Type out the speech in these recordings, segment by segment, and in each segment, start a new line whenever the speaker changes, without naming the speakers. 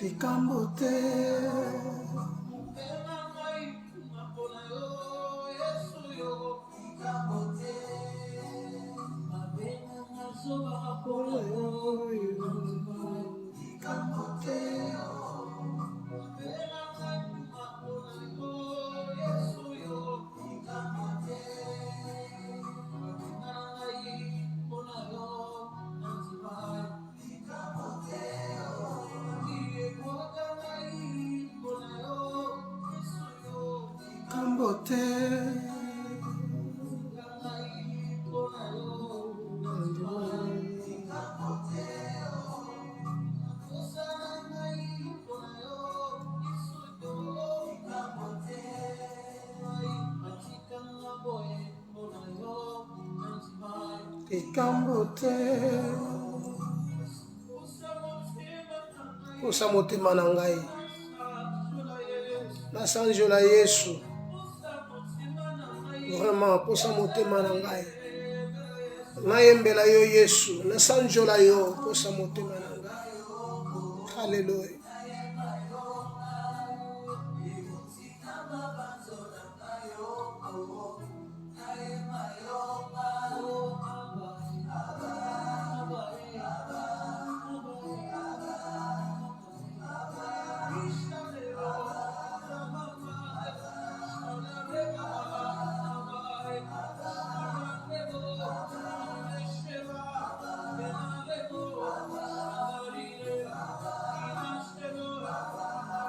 likambo te. Posa motema na ngai nasanjola Yesu, vraiment posa motema na ngai nayembela yo Yesu, nasanjola yo posa motema na ngai. Haleluya.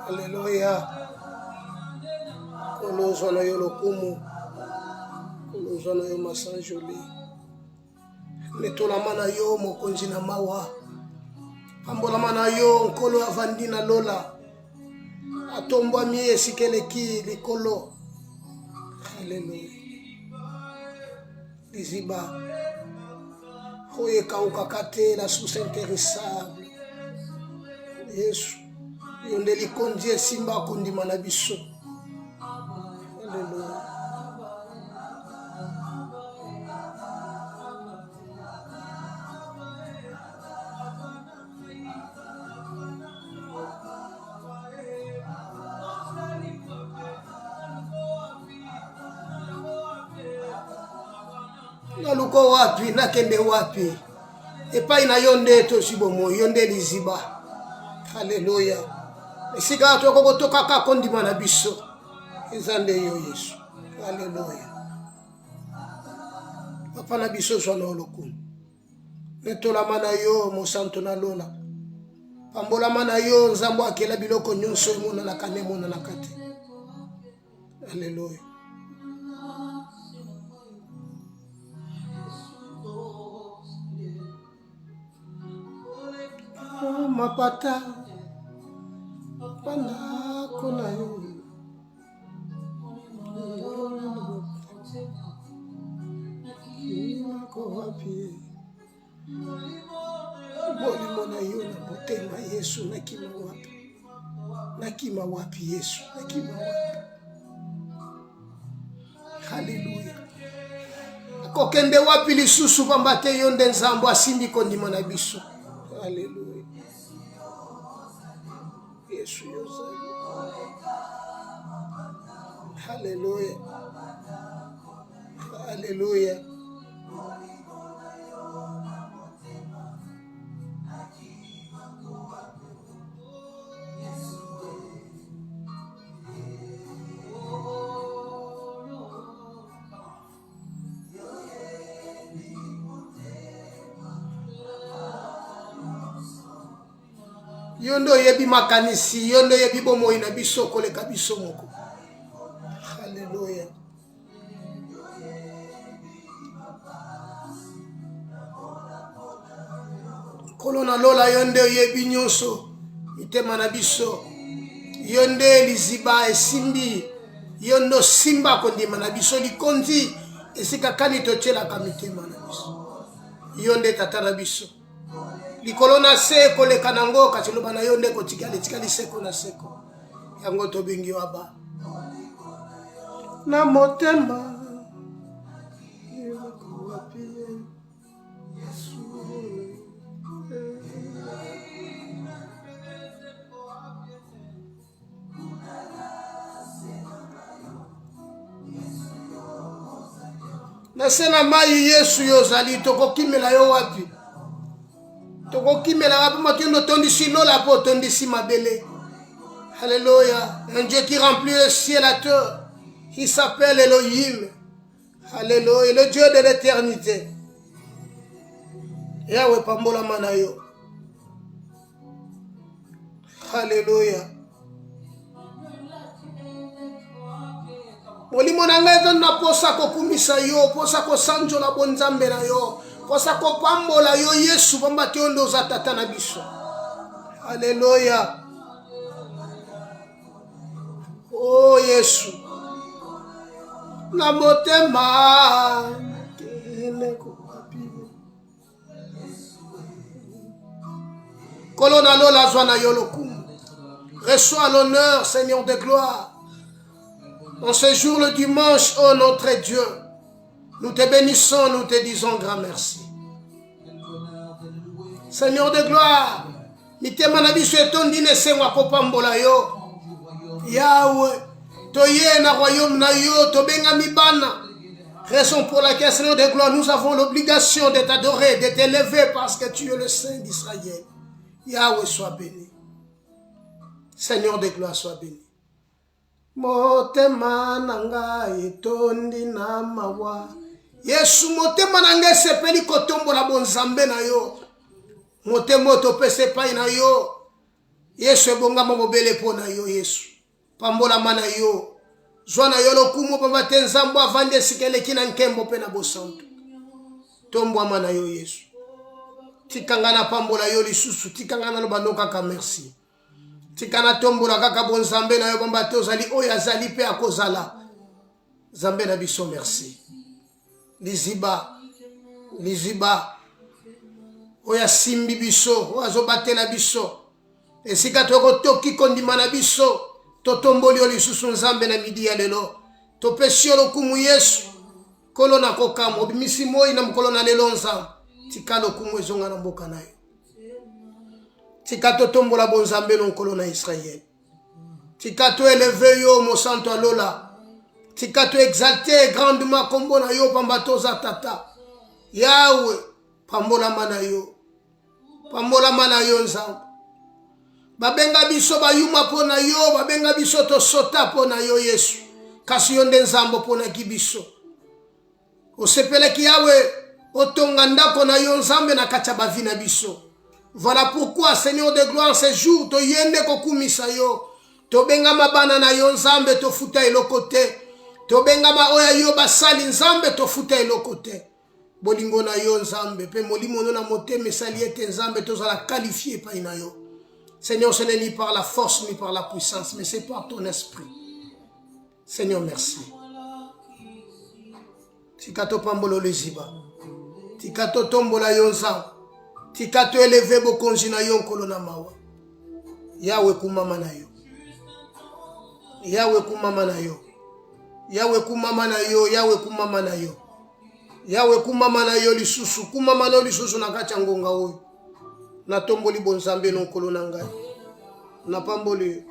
Alléluia. Kolozwa na yo lokumu, kolozwa na yo masanjoli, netolama na yo mokonzi na mawa, pambolama na yo nkolo avandi na lola, atombwami esikeleki likolo. Alléluia. Liziba oyo ekawukaka te, la source intéressable. Yesu yo nde likondi esimba akondima na biso. Alléluia. Naluko wapi, nakende wapi, epai na yo nde tosi bomoi, yo nde liziba. Alléluia. Esika tokokotoka kakondima na biso, eza nde yo Yesu. Alléluia. Papa na biso zwa na lokumu, netolama na yo mosanto na lola, pambolama na yo nzambo akela biloko nyonso emonanaka ne emonanaka te. Alléluia. Mapata panda kona yo ko wapi bolimo na yo na motema Yesu, nakima wapi, nakima wapi Yesu, nakima wapi. Haleluya. Akokende wapi lisusu pamba te yo nde nzambo asimbi kondima na biso. Haleluya. Yesu yozali. Haleluya. Haleluya. Yondo yebi makanisi, yondo yebi bomoi na biso koleka biso moko. Haleluya. Kolona lola yonde yebi nyonso itema na biso, yonde liziba esimbi, yondo simba kondima na biso likondi esika kani tochela kamitema na biso, yonde tata na biso. Likolo na seko le kanango kachiloba na yonde ko tikali seko na seko yango to bengi waba na motema Yesu Nasena mai Yesu yozali toko kimela yo wapi. Toko kimela wapi matondo tondisi lola po tondisi mabele. Alléluia. Un Dieu qui remplit le ciel et la terre. Il s'appelle Elohim. Alléluia. Le Dieu de l'éternité. Yahweh pambola manayo. Alléluia. Molimo na ngai tona posa kokumisa yo, posa kosanjola bonzambe na yo, posa kopambola yo Yesu pamba te ondo za tata na biso. Alléluia. Oh Yesu. Na motema Kolona lola zwana yo lokumu. Reçois l'honneur, Seigneur de gloire. En ce jour, le dimanche, oh notre Dieu, nous te bénissons, nous te disons grand merci. Seigneur de gloire, mitema na biso etondine sengwa kopambola yo. Yahweh, toye na royaume na yo, tobenga mibana. Raison pour laquelle, Seigneur de gloire, nous avons l'obligation de t'adorer, de t'élever parce que tu es le Saint d'Israël. Yahweh, sois béni. Seigneur de gloire, sois béni. Motema nanga etondi na mawa. Yesu motema nanga sepeli kotombola bonzambe na yo. Motema topese pai na yo. Yesu ebonga mobele po na yo Yesu. Pambola mana yo. Zwana yo lokumu pamba tenzambo avande sikele kina nkembo pe na bosanto. Tombwa mana yo Yesu. Tikangana pambola yo lisusu. Tikangana no banoka ka merci. Tikana tombola kaka bonzambe na yo pamba tozali oyo azali pe akozala. Zambe na biso merci. Liziba. Liziba. Oya simbi biso. Oya batela biso. Esika toko toki kondima na biso. Totomboli yo lisusu nzambe na midi ya lelo. Topesi yo lokumu Yesu. Kolo na kokamo. Obimisi moi na mkolo na lelo nzambe. Tika lokumu ezonga na mboka na yo. Tika totombola bonzambe no nkolo na Israël. Tika to élevé yo mo santo alola. Tika to exalté grandement kombo na yo pamba toza tata. Yahweh pambola mana yo. Pambola mana yo nzambe. Babenga biso bayuma pona yo, babenga biso to sota pona yo Yesu. Kasi yo nde nzambo pona kibiso. Osepele ki Yahweh otonga ndako na yo nzambe na kacha bavina biso. Voilà pourquoi, Seigneur de gloire, ces jours, to yende kokumisa yo. To benga mabana na yo nzambe to futa elokote. To benga ma oya yo basali nzambe to futa elokote. Bolingo na yo nzambe. Pe molimo no na mote mesali ete nzambe to zala qualifié pa ina yo. Seigneur, ce n'est ni par la force ni par la puissance, mais c'est par ton esprit. Seigneur, merci. Tikato pambolo leziba. Tikato tombola yo nzambe. Tikato eleve bokonzi na yo nkolo na mawa. Yahweh kumama na yo. Yahweh kumama na yo. Yahweh kumama na yo. Yahweh kumama na yo. Yahweh kumama na yo lisusu. Kumama na yo lisusu na kacha ngonga oyo. Na tomboli bonzambe no nkolo na ngai. Na pamboli.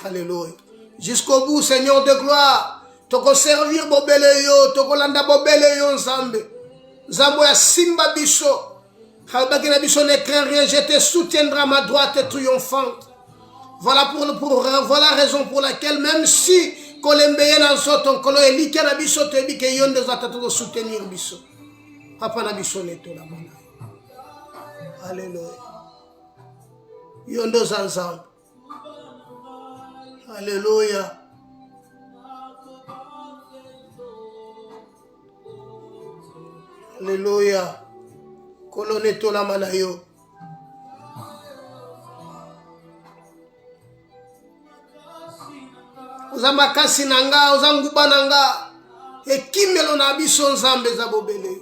Alléluia. Jusqu'au bout, Seigneur de gloire. Toko servir bobele yo. Toko landa bobele yo nzambe. Zambo ya simba biso. Halbakina biso ne crains rien. Je te soutiendrai à ma droite triomphante. Voilà la raison pour laquelle même si kolembeye na nzoto nkolo elike na biso te bike yonde za tatu soutenir biso. Papa na biso neto la mana. Alléluia. Yondo za nzambe. Alléluia. Alléluia. Kolone tola manayo. Oza makasi nanga, oza nguba nanga. Ekimelo na biso nzambe za bobele.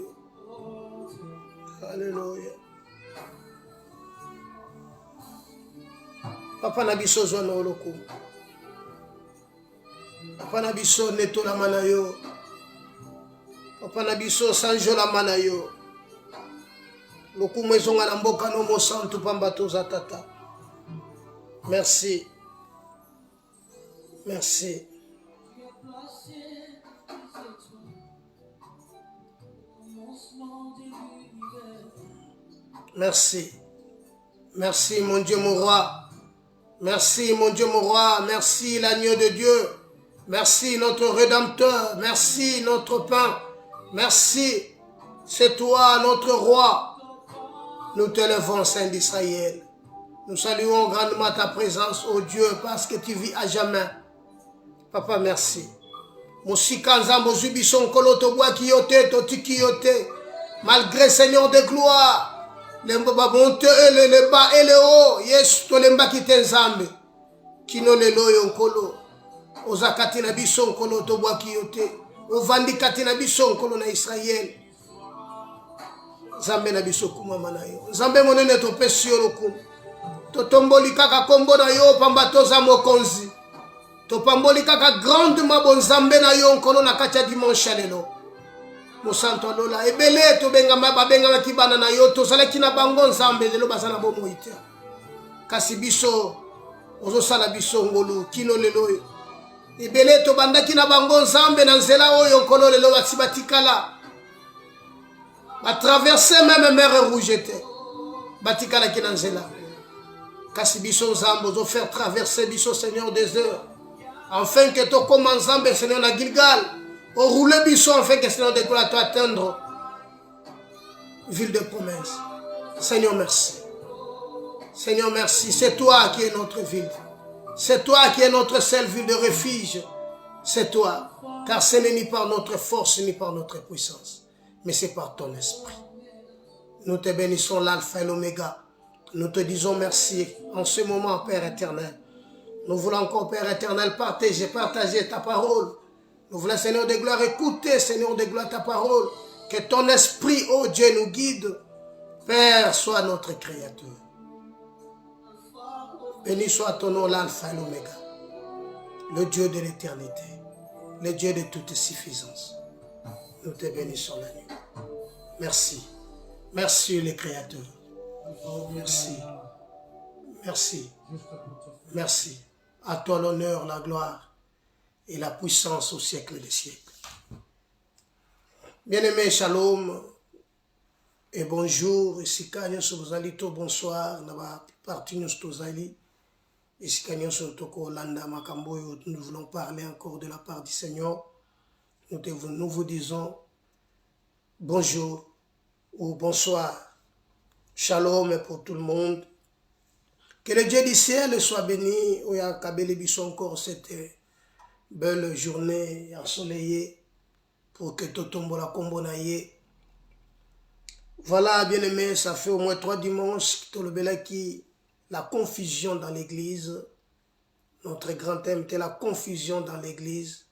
Alléluia. Papa na biso zwa na oloko. Papa na biso netola manayo. Papa na biso sanjola mana yo. Lokumu ezonga na mboka no mo santu pamba toza tata. Merci. Merci. Merci. Merci mon Dieu, mon roi. Merci mon Dieu, mon roi. Merci l'agneau de Dieu. Merci notre Rédempteur. Merci notre pain. Merci. C'est toi notre roi. Nous te levons, Saint d'Israël. Nous saluons grandement ta présence, ô Dieu, parce que tu vis à jamais. Papa, merci. Malgré Seigneur de gloire, les monteux et les bas et les hauts, yes, to les mbaki tenzambe. Kino le loyo nkolo. Ozakati na biso nkolo to bwaki yote. Ovandi kati na biso nkolo na Israël. Zambe na biso kumama na yo. Zambe monene to pesi yo lokumu. To tomboli kaka kombo na yo pamba toza mokonzi. To pamboli kaka grande mabo Zambe na yo nkolo na kati ya dimanche lelo. Mosanto lola ebele to benga babenga kibana na yo to sala kina bango Nzambe lelo basana bomo ite. Kasi biso ozo sala biso ngolo kino lelo yo. Ebele to banda kina bango Nzambe na nzela oyo nkolo lelo batibatikala. Ba traverser même mer rouge était. Batikala kina nzela. Kasi biso Nzambe ozo faire traverser biso Seigneur des heures. Afin que to comme Nzambe Seigneur na Gilgal. Au rouler biso afin que Seigneur de gloire atteindre ville de promesse. Seigneur merci. Seigneur merci. C'est toi qui es notre ville. C'est toi qui es notre seule ville de refuge. C'est toi. Car ce n'est ni par notre force ni par notre puissance. Mais c'est par ton esprit. Nous te bénissons l'alpha et l'oméga. Nous te disons merci en ce moment, Père éternel. Nous voulons encore, Père éternel, partager ta parole. Nous voulons, Seigneur de gloire, écouter, Seigneur de gloire, ta parole. Que ton esprit, ô Dieu, nous guide. Père, sois notre créateur. Béni soit ton nom, l'alpha et l'oméga. Le Dieu de l'éternité. Le Dieu de toute suffisance. Nous te bénissons la nuit. Merci. Merci, le Créateur. Merci. Merci. Merci. À toi l'honneur, la gloire et la puissance au siècle des siècles. Bien-aimés, shalom et bonjour. Ici Kanyo Sobozalito, bonsoir. Naba parti Tozali. Ici Kanyo Sotoko Landa Makamboyo. Nous voulons parler encore de la part du Seigneur. Nous vous disons bonjour ou bonsoir. Shalom pour tout le monde. Que le Dieu du ciel soit béni. Oya Kabele Biso encore cette belle journée ensoleillée pour que Totombo la Kombonaye. Voilà, bien aimé, ça fait au moins 3 dimanches qui la confusion dans l'église. Notre grand thème était la confusion dans l'église.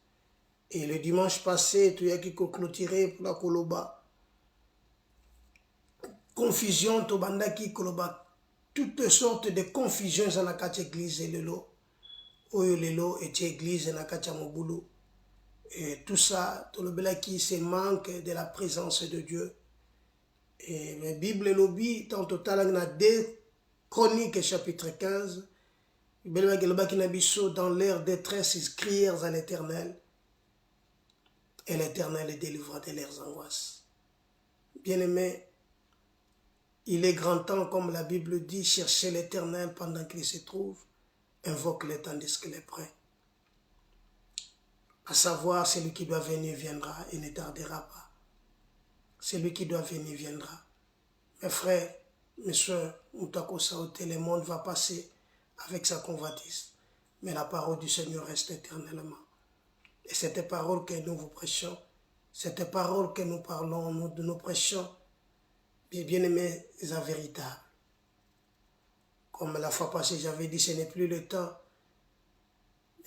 Et le dimanche passé, tu as qui clôturé pour la Koloba. Confusion, Tobanda qui Koloba. Toutes sortes de confusions dans la église et lelo. Oyo lelo et église na katia mobulu. Et tout ça, tout le bela qui se manque de la présence de Dieu. Et la Bible lobby, en total, on a 2 Chroniques chapitre 15. Dans leur détresse, ils crièrent à l'Éternel. Et l'Éternel les délivra de leurs angoisses. Bien-aimés, il est grand temps, comme la Bible dit, chercher l'Éternel pendant qu'il se trouve, invoque-le tandis qu'il est prêt. À savoir, celui qui doit venir viendra et ne tardera pas. Celui qui doit venir viendra. Mes frères, mes soeurs, le monde va passer avec sa convoitise. Mais la parole du Seigneur reste éternellement. Et cette parole que nous vous prêchons, cette parole que nous parlons, nous prêchons, bien aimé, est véritable. Comme la fois passée, j'avais dit, ce n'est plus le temps,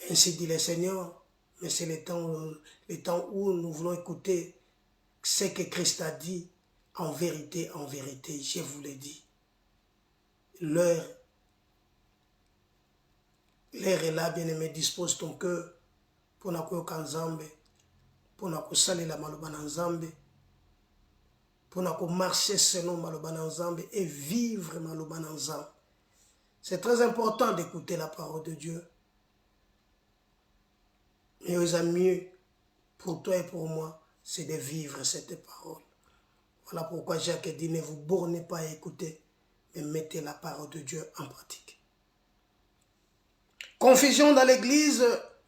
ainsi dit le Seigneur, mais c'est le temps où nous voulons écouter ce que Christ a dit, en vérité, je vous l'ai dit. L'heure est là, bien aimé, dispose ton cœur pour na koyoka Nzambe, pour na kosalela maloba na Nzambe, pour na marcher selon maloba na Nzambe et vivre maloba na Nzambe. C'est très important d'écouter la parole de Dieu. Mais aux amis, pour toi et pour moi, c'est de vivre cette parole. Voilà pourquoi Jacques dit, ne vous bornez pas à écouter, mais mettez la parole de Dieu en pratique. Confusion dans l'église,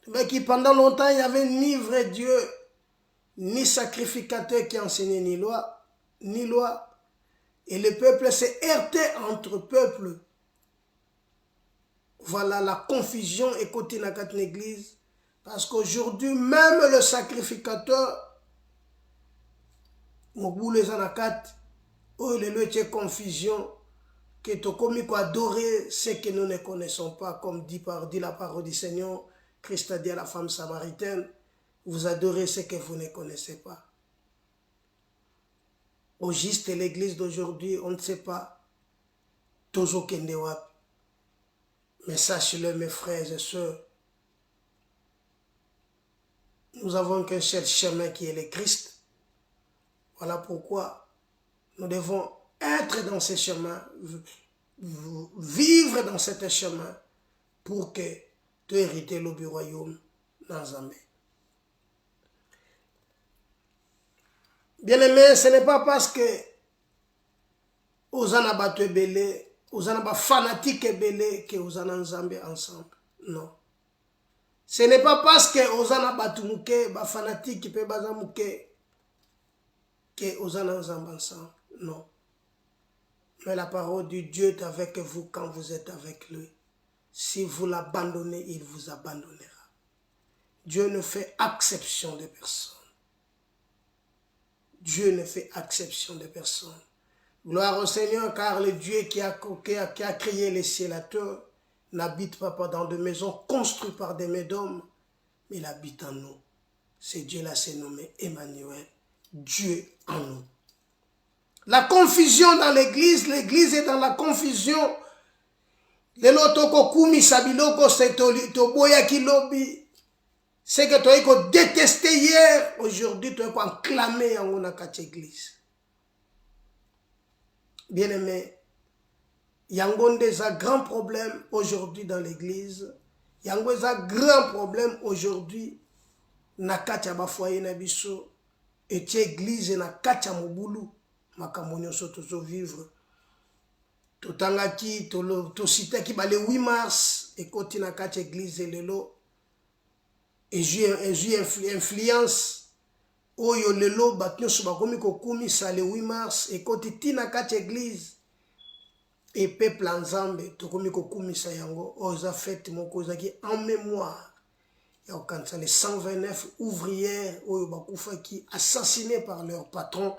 mais qui pendant longtemps, il n'y avait ni vrai Dieu, ni sacrificateur qui enseignait ni loi. Et le peuple s'est heurté entre peuples. Voilà la confusion et côté dans l'église. Parce qu'aujourd'hui, même le sacrificateur, mon boulot anakat, oh le lieu de confusion, que tu commis quoi adorer ce que nous ne connaissons pas, comme dit la parole du Seigneur. Christ a dit à la femme samaritaine, vous adorez ce que vous ne connaissez pas. Au juste l'église d'aujourd'hui, on ne sait pas toujours Kendewap. Mais sachez-le, mes frères et sœurs, nous avons qu'un seul chemin qui est le Christ. Voilà pourquoi nous devons être dans ce chemin, vivre dans ce chemin pour que tu hérites le royaume dans Zambé. Bien-aimé, ce n'est pas parce que Ozana battu belé, Ozana fanatique belé que Ozana Nzambe ensemble. Non. Ce n'est pas parce que Ozana battu mouke, fanatique pe baza mouke que Ozana Nzambe ensemble. Non. Mais la parole de Dieu est avec vous quand vous êtes avec lui. Si vous l'abandonnez, il vous abandonnera. Dieu ne fait exception de personne. Dieu ne fait exception de personne. Gloire au Seigneur, car le Dieu qui a créé les cieux et la terre n'habite pas dans des maisons construites par des mains d'hommes, mais il habite en nous. C'est Dieu-là, c'est nommé Emmanuel, Dieu en nous. La confusion dans l'église est dans la confusion. Lelo toko kumi sabiloko c'est toboya kilobi. C'est que tu as détesté hier, aujourd'hui tu as acclamé en une église. Bien-aimé, il y a un grand problème aujourd'hui dans l'église. Il y a un grand problème aujourd'hui na katia ba foyer na biso et église na katia mobulu makamonyo soto zo vivre. Totangaki to cité ki ba le 8 mars et koti na katia église lelo. Et j'ai influence oyo lelo batnyo suba komi kokumi sa le 8 mars et koti tina katia église et peuple ensemble to komi kokumi sa yango oza fête moko zaki en mémoire ya okanisa les 129 ouvrières oyo bakufa ki assassinés par leur patron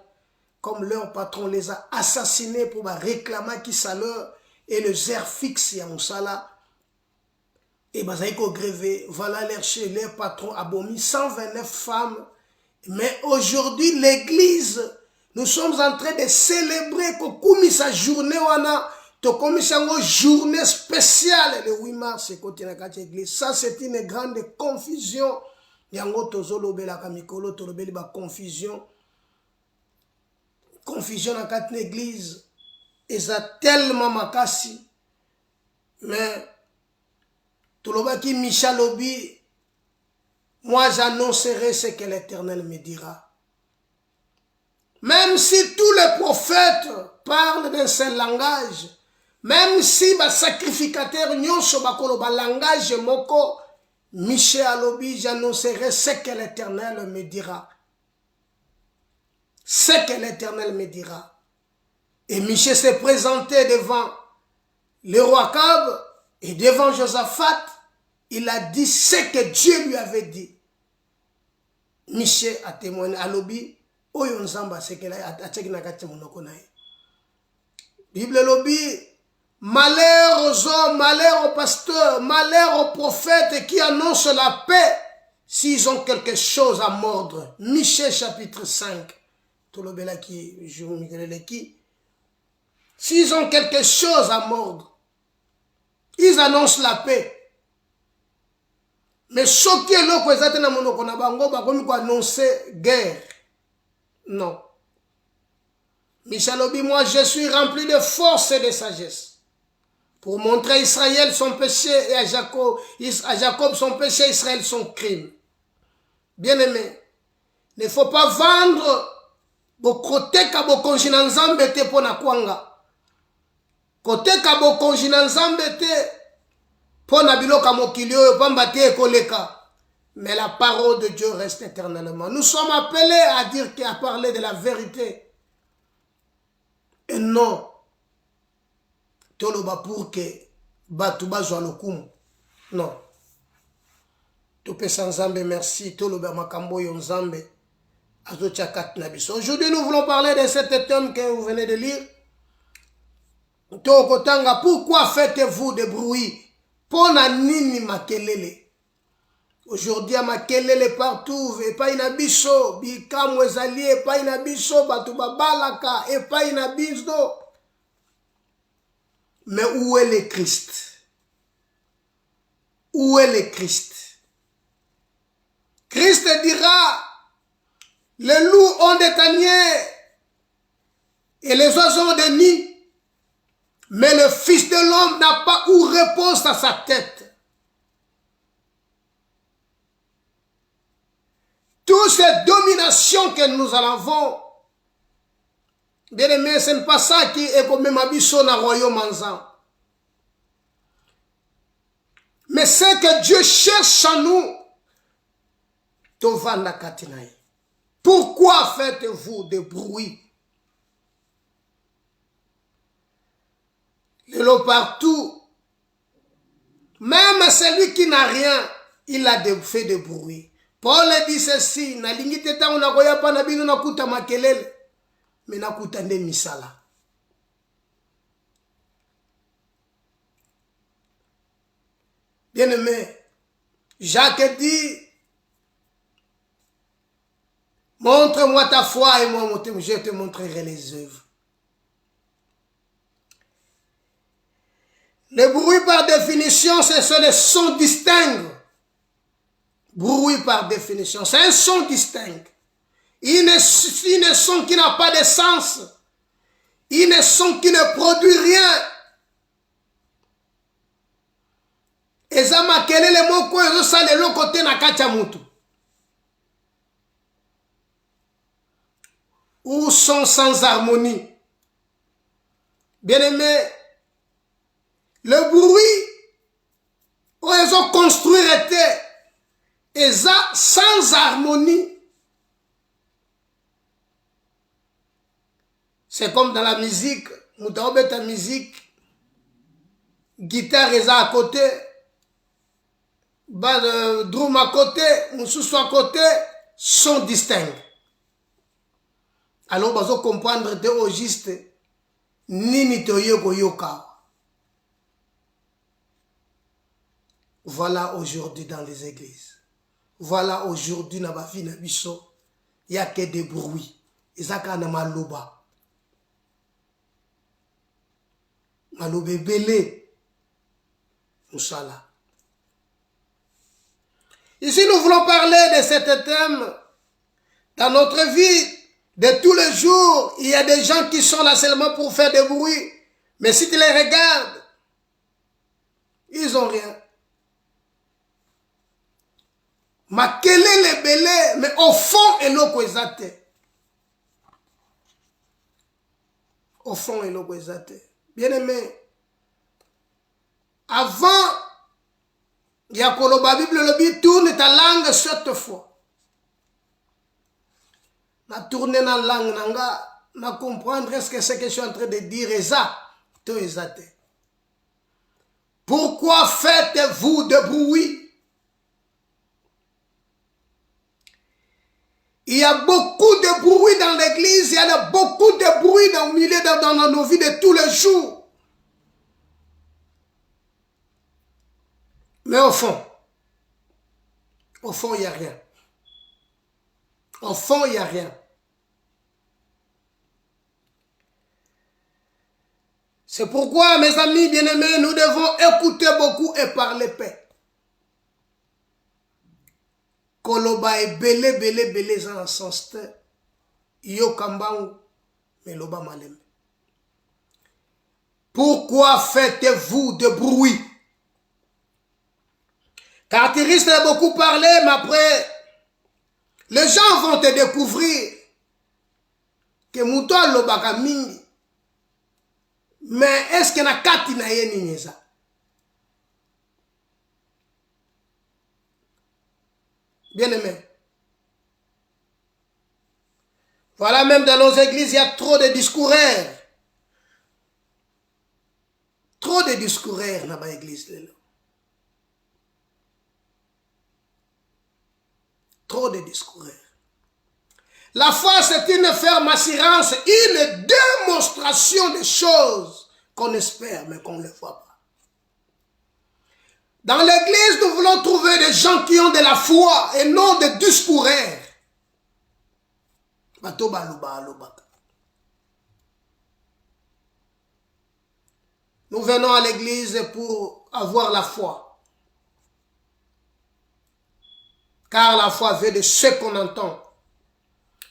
comme leur patron les a assassinés pour réclamer qui salaire et le zère fixe ya mosala. Et bazaïko grévé, voilà leur patron abomi 129 femmes. Mais aujourd'hui, l'église, nous sommes en train de célébrer que sa journée, une journée spéciale le 8 mars, c'est côté la église. Ça, c'est une grande confusion. Yango tozolo bela kamikolo, tolobeli ba confusion. Confusion dans la église. Et ça tellement makasi. Mais Tolobaki Michel Obi, moi j'annoncerai ce que l'Éternel me dira. Même si tous les prophètes parlent d'un seul langage, même si les sacrificateurs nyonso bakolo ba langage moko, Michel Obi, j'annoncerai ce que l'Éternel me dira. Ce que l'Éternel me dira. Et Michel s'est présenté devant le roi Akab et devant Josaphat. Il a dit ce que Dieu lui avait dit. Michel a témoigné à l'obi. Oyo nzamba c'est que la atcheki na kati monoko na ye. Bible lobi, malheur aux hommes, malheur aux pasteurs, malheur aux prophètes qui annoncent la paix s'ils ont quelque chose à mordre. Michel chapitre 5. Tolobela ki je vous migrele ki. S'ils ont quelque chose à mordre, ils annoncent la paix. Mais ce qui est là, c'est que nous annoncer guerre. Non. Michel Obi, moi je suis rempli de force et de sagesse. Pour montrer à Israël son péché et à Jacob son péché, Israël son crime. Bien aimé, il ne faut pas vendre vos côtés comme vos conjinanzambes pour na kwanga. koteka bokonzi na nzambe te po na biloka mokili oyo pamba te ekoleka. Mais la parole de Dieu reste éternellement. Nous sommes appelés à dire à parler de la vérité. Et non toloba pour que batu bazwa lokumu. Non. Topesa nzambe merci toloba makambo yo nzambe. Aujourd'hui, nous voulons parler de cet thème que vous venez de lire. Pourquoi faites-vous des bruits? Pona nini makelele. Aujourd'hui, à makelele partout, et pas inabiso, bikamu ezali, et pas inabiso, batuba balaka, et pas inabiso. Mais où est le Christ? Où est le Christ? Christ dira, les loups ont des tanières et les oiseaux ont des nids, mais le Fils de l'homme n'a pas où repose à sa tête. Toutes ces dominations que nous avons, bien aimé, ce n'est pas ça qui est comme Mabiso dans le royaume ensemble. Mais ce que Dieu cherche en nous, Tovanda Katinaï. Pourquoi faites-vous des bruits? Le lot partout. Même celui qui n'a rien, il a fait des bruits. Paul dit ceci, na lingite ta unakoya pa na bino nakuta makelele, mais nakuta nde misala. Bien-aimé, Jacques dit, montre-moi ta foi et moi je te montrerai les œuvres. Le bruit par définition, c'est le son distinct. Bruit par définition, c'est un son distinct. Une son qui n'a pas de sens. Une son qui ne produit rien. Et ça m'a quel est le mot quoi ça le l'autre côté na kachamutu. Ou sont sans harmonie. Bien-aimé, le bruit où ils ont construit était et ça sans harmonie. C'est comme dans la musique, moutaoube ta musique, guitare est à côté, drum à côté, moussou à côté, sont distincts. Alors, vous allez comprendre de au juste, nini to yoko yoka. Voilà aujourd'hui dans les églises. Voilà aujourd'hui dans la vie, il n'y a que des bruits. Et ça, c'est maloba. Malobe belé. Moussala. Ici, nous voulons parler de cet thème. Dans notre vie de tous les jours, il y a des gens qui sont là seulement pour faire des bruits. Mais si tu les regardes, ils n'ont rien. Makelele belé, mais au fond, il est exaté. Au fond, il est exaté. Bien aimé, avant, il y a la Bible, le Bible tourne ta langue 7 fois. Na tourner dans la langue, na comprendre ce que c'est que je suis en train de dire, et ça, tout exaté. Pourquoi faites-vous de bruit? Il y a beaucoup de bruit dans l'église, il y a beaucoup de bruit dans le milieu, dans nos vies de tous les jours. Mais au fond, il n'y a rien. Au fond, il n'y a rien. C'est pourquoi, mes amis bien-aimés, nous devons écouter beaucoup et parler paix. Koloba e belé dans sens te yo kambangu meloba malem. Pourquoi faites-vous de bruit? Caractériste a beaucoup parlé, mais après les gens vont te découvrir que mouton lobaka mingi Mais est-ce qu'il y a kati na ye nini ça? Bien-aimé. Voilà, même dans nos églises, il y a trop de discoureurs. Trop de discoureurs dans l'église. Trop de discoureurs. La foi, c'est une ferme assurance, une démonstration des choses qu'on espère, mais qu'on ne voit pas. Dans l'église, nous voulons trouver des gens qui ont de la foi et non des discoureurs. Nous venons à l'église pour avoir la foi. Car la foi vient de ce qu'on entend.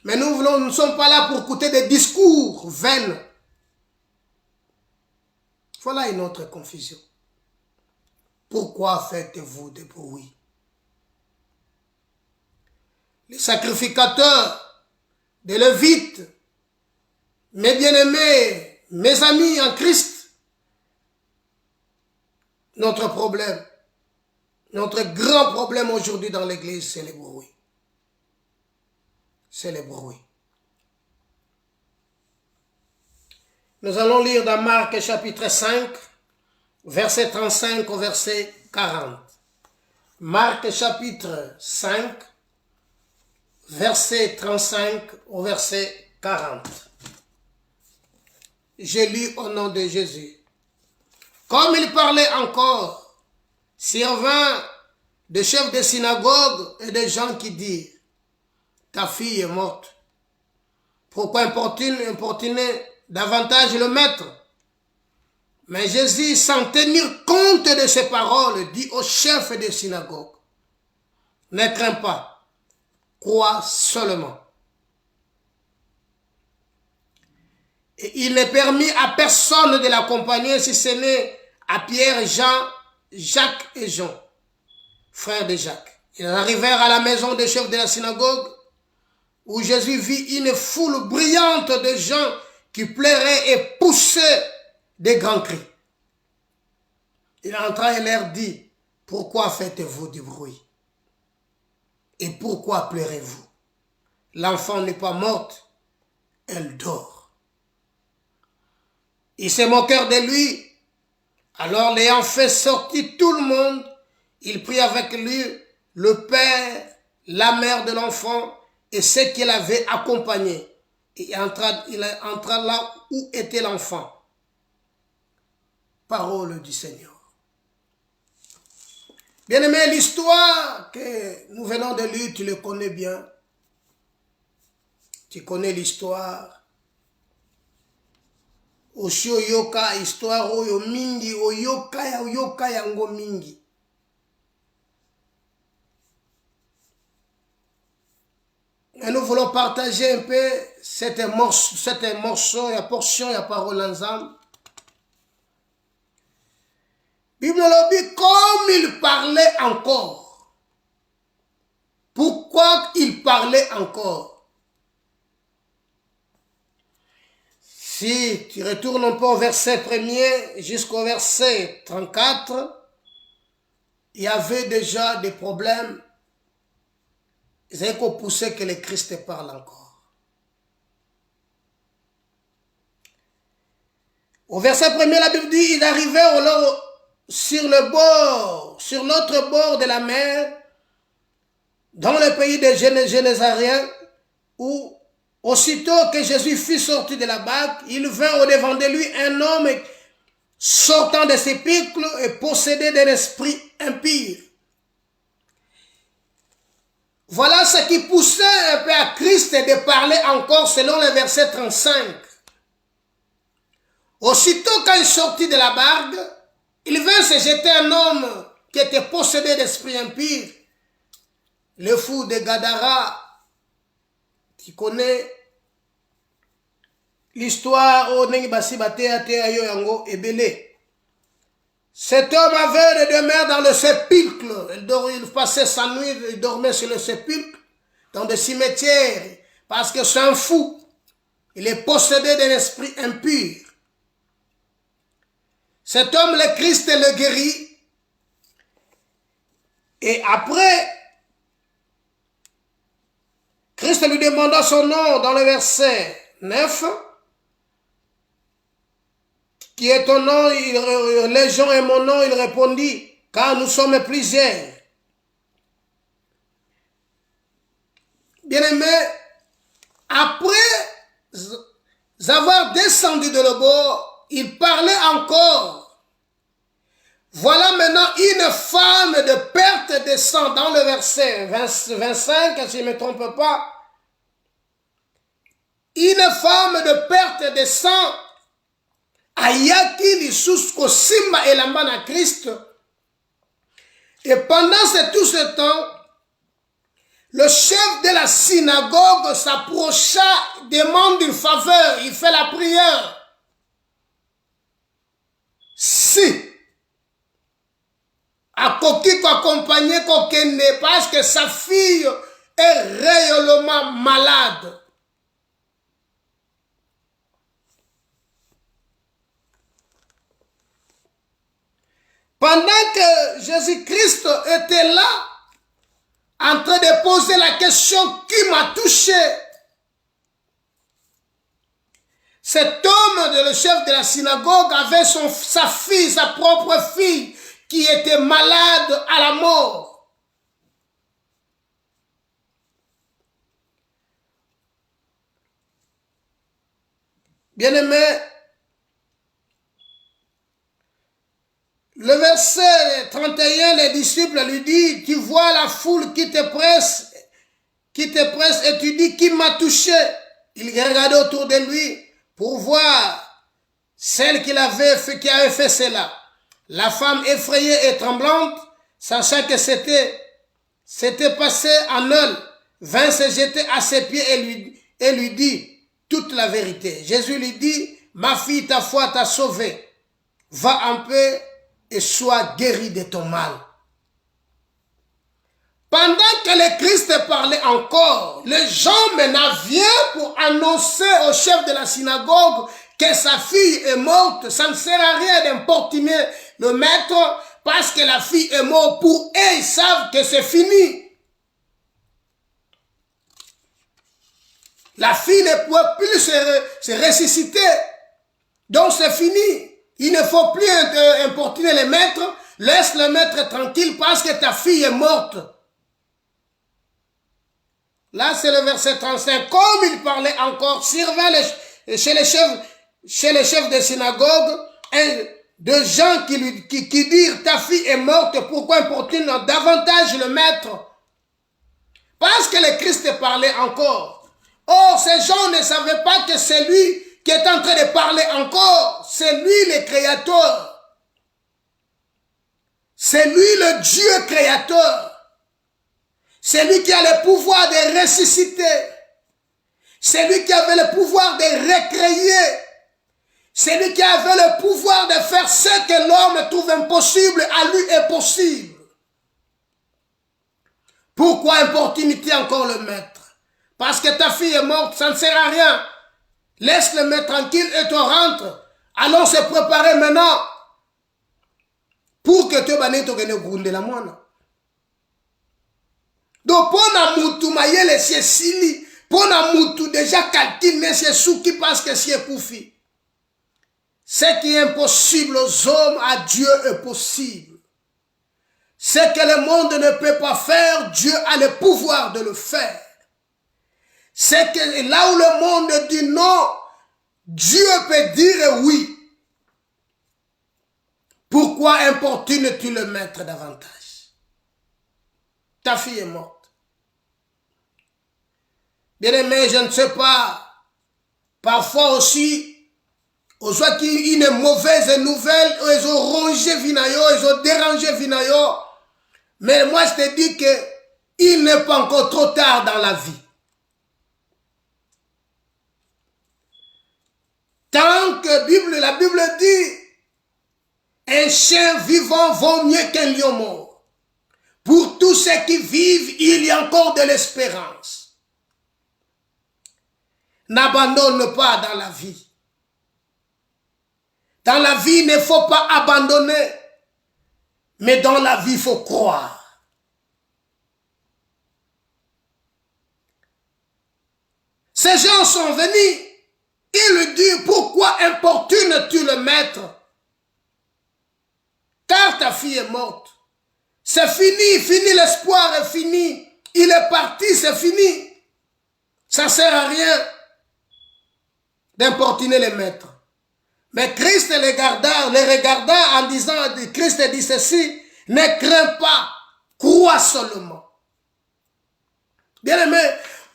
Mais nous ne sommes pas là pour écouter des discours vains. Voilà une autre confusion. Pourquoi faites-vous des bruits? Les sacrificateurs des Lévites, mes bien-aimés, mes amis en Christ, notre problème, notre grand problème aujourd'hui dans l'église, c'est les bruits. C'est les bruits. Nous allons lire dans Marc chapitre 5, verset 35 au verset 40. Marc chapitre 5, verset 35 au verset 40. Je lis au nom de Jésus. Comme il parlait encore, survint des chefs de synagogue et des gens qui dirent, ta fille est morte. Pourquoi importuner davantage le maître? Mais Jésus, sans tenir compte de ces paroles, dit au chef des synagogues, ne crains pas, crois seulement. Et il n'est permis à personne de l'accompagner si ce n'est à Pierre, Jean, Jacques et Jean, frères de Jacques. Ils arrivèrent à la maison des chefs de la synagogue, où Jésus vit une foule brillante de gens qui pleuraient et poussaient des grands cris. Il entra et leur dit, pourquoi faites-vous du bruit? Et pourquoi pleurez-vous? L'enfant n'est pas morte, elle dort. Ils se moquèrent de lui. Alors l'ayant fait sortir tout le monde, il prit avec lui le père, la mère de l'enfant et ceux qui l'avaient accompagné. Et il entra là où était l'enfant. Parole du Seigneur. Bien-aimé, l'histoire que nous venons de lire, tu le connais bien. Tu connais l'histoire. Oshi oyoka, histoire oyo mingi, oyoka yango mingi. Et nous voulons partager un peu cette morceau, la portion, la parole ensemble. Bible dit comme il parlait encore. Pourquoi il parlait encore? Si tu retournes un peu au verset 1er jusqu'au verset 34, il y avait déjà des problèmes. Ils avaient qu'au pousser que le Christ parle encore. Au verset 1er, la Bible dit, il arrivait sur l'autre bord de la mer, dans le pays des Génésaréens, où aussitôt que Jésus fut sorti de la barque, il vint au-devant de lui un homme sortant des sépulcres et possédé d'un esprit impur. Voilà ce qui poussait un peu à Christ de parler encore selon le verset 35. Aussitôt quand il sortit de la barque, il vint se jeter un homme qui était possédé d'esprit impur, le fou de Gadara. Tu connais l'histoire au Nengi Batea Yango Ebele. Cet homme avait de demeure dans le sépulcre. Il passait sa nuit, il dormait sur le sépulcre, dans des cimetières, parce que c'est un fou. Il est possédé d'un esprit impur. Cet homme, le Christ le guérit. Et après, Christ lui demanda son nom dans le verset 9. Qui est ton nom? Légion est mon nom. Il répondit, car nous sommes plusieurs. Bien-aimé, après avoir descendu de le bord, il parlait encore. Voilà maintenant une femme de perte de sang dans le verset 25, si je ne me trompe pas. Une femme de perte de sang ayaki lisusu kosimba elamba na Christ. Et pendant tout ce temps, le chef de la synagogue s'approcha, demande une faveur, il fait la prière. Si akoki accompagné kokende parce que sa fille est réellement malade. Pendant que Jésus-Christ était là, en train de poser la question qui m'a touché, cet homme, le chef de la synagogue, avait sa fille, sa propre fille, qui était malade à la mort. Bien-aimé, le verset 31, les disciples lui disent, tu vois la foule qui te presse et tu dis, qui m'a touché? Il regardait autour de lui pour voir celle qui avait fait cela. La femme effrayée et tremblante, sachant que c'était passé en elle, vint se jeter à ses pieds et lui dit toute la vérité. Jésus lui dit, ma fille, ta foi t'a sauvée. Va en paix et sois guéri de ton mal. Pendant que le Christ parlait encore, les gens maintenant viennent pour annoncer au chef de la synagogue que sa fille est morte. Ça ne sert à rien d'importuner le maître parce que la fille est morte. Pour eux, ils savent que c'est fini. La fille ne peut plus se ressusciter. Donc c'est fini. Il ne faut plus importuner le maître. Laisse le maître tranquille parce que ta fille est morte. Là, c'est le verset 35. Comme il parlait encore, servant chez les chefs des synagogues, de gens qui dirent ta fille est morte, pourquoi importune davantage le maître? Parce que le Christ parlait encore. Or, ces gens ne savaient pas que c'est lui qui est en train de parler encore. C'est lui le créateur. C'est lui le Dieu créateur. C'est lui qui a le pouvoir de ressusciter. C'est lui qui avait le pouvoir de recréer. C'est lui qui avait le pouvoir de faire ce que l'homme trouve impossible, à lui est possible. Pourquoi importunité encore le maître? Parce que ta fille est morte, ça ne sert à rien. Laisse le maître tranquille et toi rentre. Allons se préparer maintenant pour que tu banes to gene grunde la moine. Donc, pour na mutu mayele c'est sili, pour na mutu déjà calculé c'est souki parce que c'est koufi. Ce qui est impossible aux hommes, à Dieu est possible. Ce que le monde ne peut pas faire, Dieu a le pouvoir de le faire. C'est que là où le monde dit non, Dieu peut dire oui. Pourquoi importunes-tu le maître davantage? Ta fille est morte. Bien aimé, je ne sais pas. Parfois aussi, aux soit qui une mauvaise nouvelle, ils ont rongé Vinayo, ils ont dérangé Vinayo. Mais moi je te dis que il n'est pas encore trop tard dans la vie. Tant que la Bible dit, un chien vivant vaut mieux qu'un lion mort. Pour tous ceux qui vivent, il y a encore de l'espérance. N'abandonne pas dans la vie. Dans la vie, il ne faut pas abandonner. Mais dans la vie, il faut croire. Ces gens sont venus. Ils lui disent, pourquoi importunes-tu le maître? Car ta fille est morte. C'est fini, fini, l'espoir est fini. Il est parti, c'est fini. Ça ne sert à rien d'importuner les maîtres. Mais Christ les regarda en disant, Christ dit ceci, ne crains pas, crois seulement. Bien-aimé,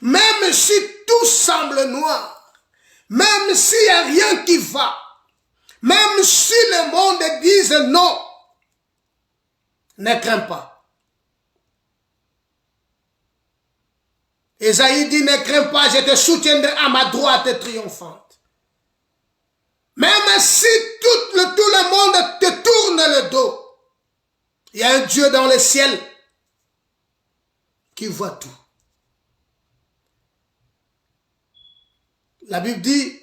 même si tout semble noir, même s'il n'y a rien qui va, même si le monde dise non, ne crains pas. Ésaïe dit, ne crains pas, je te soutiendrai à ma droite triomphante. Même si tout le monde te tourne le dos, il y a un Dieu dans le ciel qui voit tout. La Bible dit,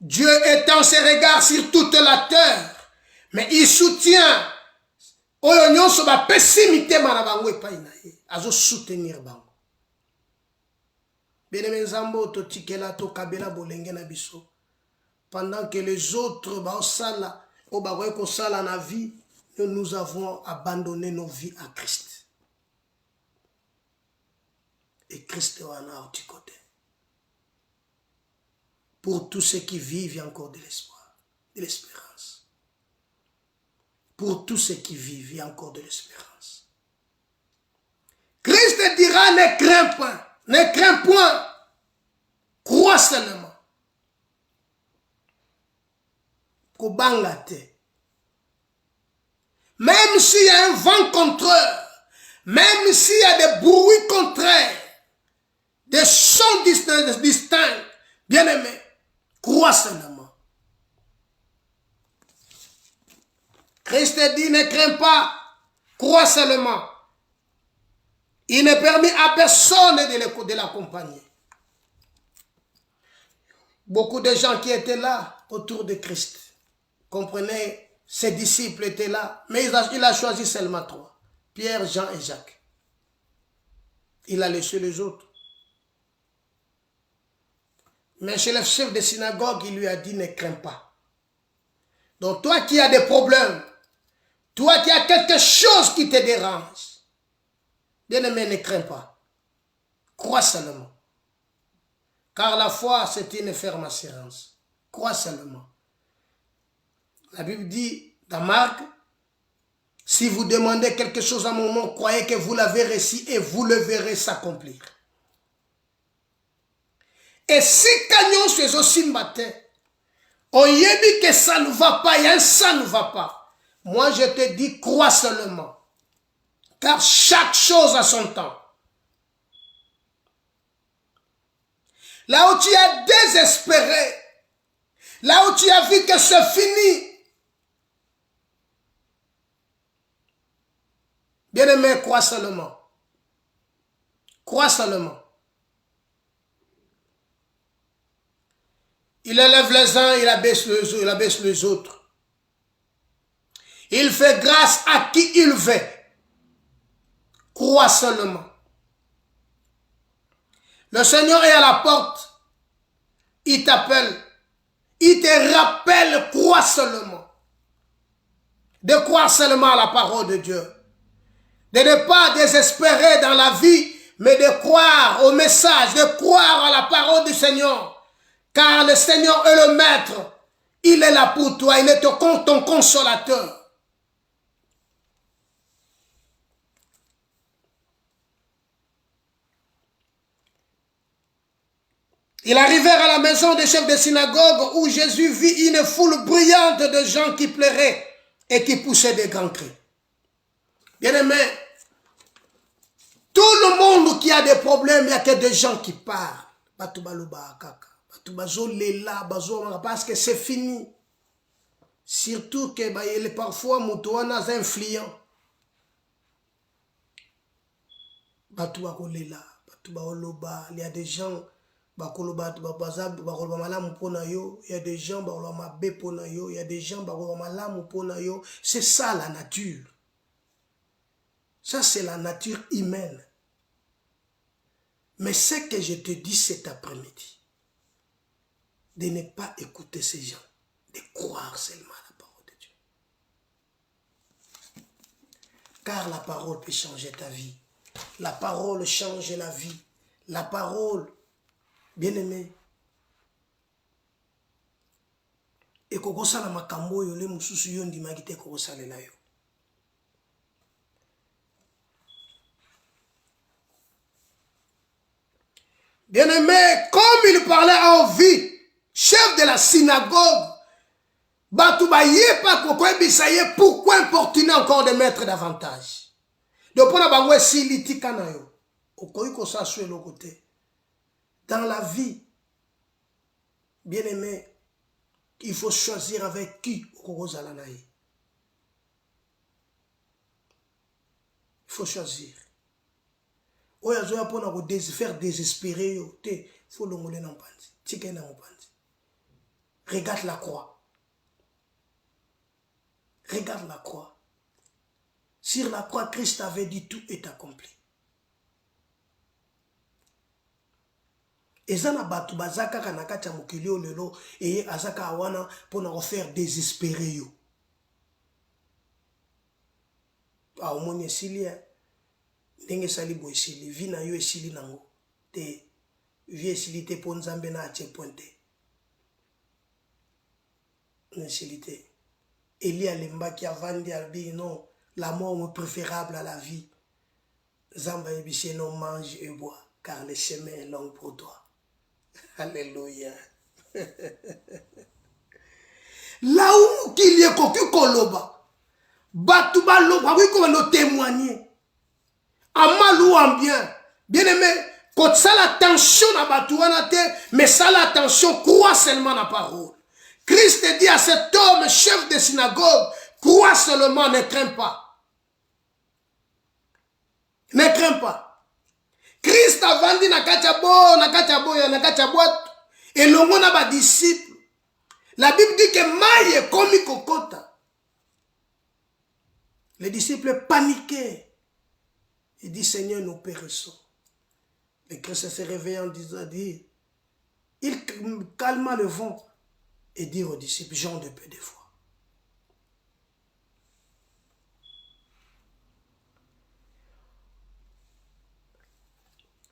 Dieu étend ses regards sur toute la terre, mais il soutient oyo nyonso ba pessimité mana bango epai na ye azo soutenir bango. Bien-aimé nzambo to tikela to kabela bolenge na biso pendant que les autres ba osala o ba ko sala na vie, nous avons abandonné nos vies à Christ. Et Christ wana au côté. Pour tous ceux qui vivent, il y a encore de l'espoir, de l'espérance. Pour tous ceux qui vivent, il y a encore de l'espérance. Christ dira, ne crains pas, ne crains point, crois seulement. Kobangate. Même s'il y a un vent contraire, même s'il y a des bruits contraires, des sons distincts, bien-aimés, crois seulement. Christ dit, ne crains pas, crois seulement. Il ne permet à personne de l'accompagner. Beaucoup de gens qui étaient là autour de Christ, comprenez, ses disciples étaient là, mais il a choisi seulement 3, Pierre, Jean et Jacques. Il a laissé les autres. Mais chez le chef de synagogue, il lui a dit, ne crains pas. Donc toi qui as des problèmes, toi qui as quelque chose qui te dérange, bien-aimé, ne crains pas. Crois seulement. Car la foi, c'est une ferme assurance. Crois seulement. La Bible dit, dans Marc, si vous demandez quelque chose à mon nom, croyez que vous l'avez reçu et vous le verrez s'accomplir. Et si Canyon fait aussi matin, on y dit que ça ne va pas, et ça ne va pas. Moi, je te dis, crois seulement. Car chaque chose a son temps. Là où tu as désespéré, là où tu as vu que c'est fini, bien-aimé, crois seulement. Crois seulement. Il élève les uns, il abaisse les autres. Il fait grâce à qui il veut. Crois seulement. Le Seigneur est à la porte. Il t'appelle. Il te rappelle, crois seulement. De croire seulement à la parole de Dieu. De ne pas désespérer dans la vie, mais de croire au message, de croire à la parole du Seigneur. Car le Seigneur est le Maître. Il est là pour toi. Il est ton consolateur. Ils arrivèrent à la maison des chefs de synagogue où Jésus vit une foule brillante de gens qui pleuraient et qui poussaient des grands cris. Bien-aimé, tout le monde qui a des problèmes, il n'y a que des gens qui parlent. Parce que c'est fini. Surtout que parfois, Moutouana est influent. Il y a des gens, il y a des gens il y a des gens c'est ça la nature. Ça c'est la nature humaine. Mais ce que je te dis cet après-midi, de ne pas écouter ces gens, de croire seulement à la parole de Dieu. Car la parole peut changer ta vie. La parole change la vie. La parole, bien-aimé, et kokosala makambo yo le mususu yo ndimaki te kokosalela yo. Bien-aimé, comme il parlait en vie, chef de la synagogue, pourquoi importuner encore de mettre davantage? Donc, dans la vie, bien-aimé, il faut choisir avec qui. Il faut choisir. Faire désespérer, regarde la croix. Regarde la croix. Sur la croix, Christ avait dit tout est accompli. Ezana batu bazaka kanaka cha mukilio lelo et azaka awana pour nous faire désespérer yo. Ah au moins esili ndenge sali bo esili vina yo esili nango te vie esili te po nzambe na ache pointe. Esili te. Elia lembaki avandi albi non, la mort est préférable à la vie. Zamba ebiché non mange et bois car le chemin est long pour toi. Alléluia. Là où qu'il y a cocu koloba, batouba loba, oui, qu'on nous témoigner. En mal ou en bien. Bien aimé, quand ça l'attention à batouana te, mais ça l'attention, crois seulement la parole. Christ dit à cet homme, chef de synagogue, crois seulement, ne crains pas. Ne crains pas. Christ a vendu na boîte et l'ongo na ba disciple. La Bible dit que maille comme kokota. Les disciples paniquaient. Il dit Seigneur, nous périssons. Et Christ s'est réveillé en disant, il calma le vent et dit aux disciples, gens de peu de foi.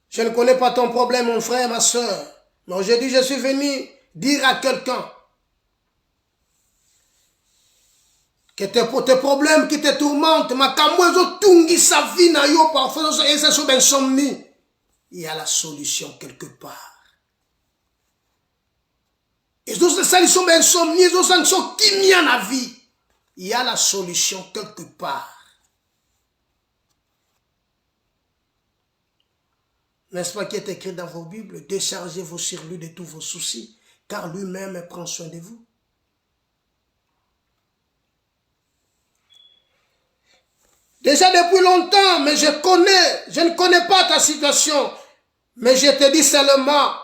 Je ne connais pas ton problème, mon frère, ma soeur. Mais aujourd'hui, je suis venu dire à quelqu'un que tes problèmes qui te tourmentent, il y a la solution quelque part. Il y a la solution quelque part. N'est-ce pas qui est écrit dans vos Bibles? Déchargez-vous sur lui de tous vos soucis, car lui-même prend soin de vous. Déjà depuis longtemps, mais je ne connais pas ta situation, mais je te dis seulement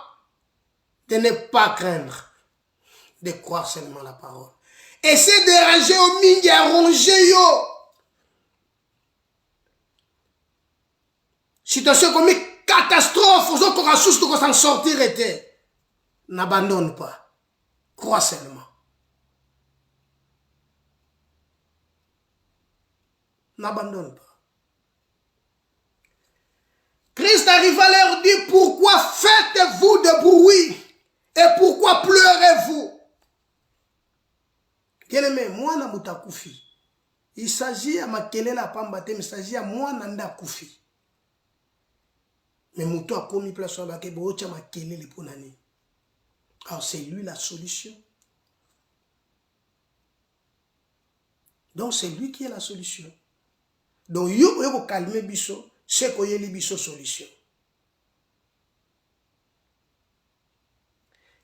de ne pas craindre, de croire seulement la parole. Essaie de ranger au mingi à ronger yo. Situation comme catastrophe, aux autres ressources de s'en sortir était. N'abandonne pas. Crois seulement. N'abandonne pas. Christ arriva leur dit, pourquoi faites-vous de bruit et pourquoi pleurez-vous? Bien-aimé, moi na mutakufi. Il s'agit à makelela pambate, mais il s'agit à moi nanda kufi. Mais moutou a commis place sur la kebo, tu as makelé les ponani. Alors c'est lui la solution. Donc c'est lui qui est la solution. Donc yo yo calmer biso, c'est ko yeli biso solution.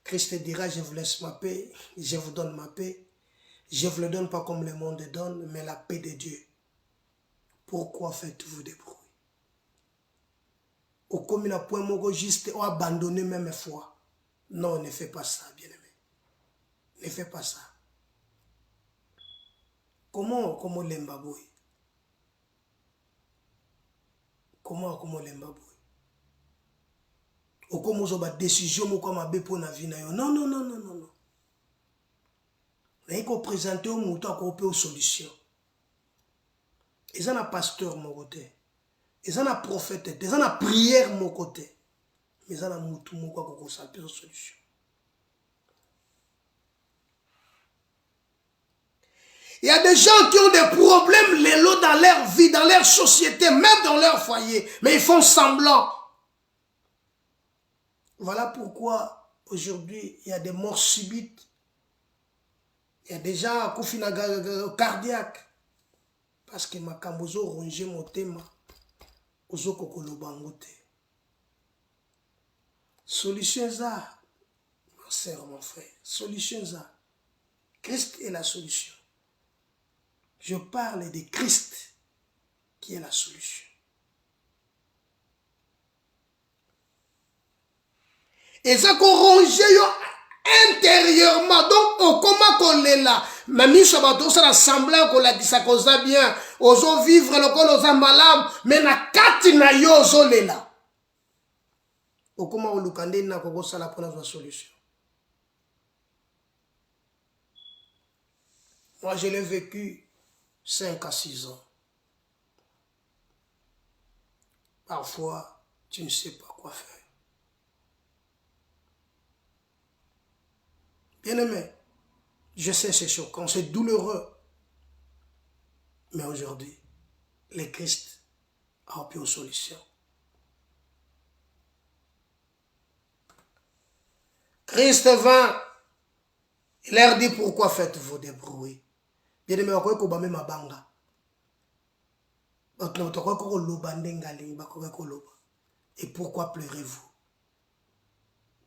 Christ dira, je vous laisse ma paix, je vous donne ma paix. Je ne vous le donne pas comme le monde donne, mais la paix de Dieu. Pourquoi faites-vous des bruits? Au comme la point moko juste ou abandonner même foi. Non, ne fais pas ça, bien-aimé. Ne fais pas ça. Comment l'embaboui? Comment l'embaboui? Ou comment vous avez décision moko mabe pour na vie na yo? Non, non, non, non, non, non. Il faut présenter au mouton qu'on peut aux solutions. Ils ont un pasteur mon côté. Ils ont un prophète. Ils ont une prière mon côté. Mais ils ont un mouton mon côté qu'on peut aux solutions. Il y a des gens qui ont des problèmes les lots dans leur vie, dans leur société, même dans leur foyer. Mais ils font semblant. Voilà pourquoi aujourd'hui il y a des morts subites. Il y a des gens qui ont cardiaque. Parce que ma kambozo ronge mon thème. Ozo kokolo bangote. Solution ça, ma soeur, mon frère. Solution ça. Christ est la solution. Je parle de Christ qui est la solution. Et ça qu'on ronge intérieurement. Donc, comment qu'on est là? Même si on a semblant qu'on l'a dit ça cause bien. Ozo vivre le col aux malades. Mais na kati na yo ozo le là. Comment on lukande na koko sala pour la solution. Moi, je l'ai vécu 5 à 6 ans. Parfois, tu ne sais pas quoi faire. Bien-aimé, je sais c'est choquant, c'est douloureux. Mais aujourd'hui, le Christ a une solution. Christ vint, il leur dit pourquoi faites-vous des bruits. Bien-aimé, on peut même ma banga. Et pourquoi pleurez-vous?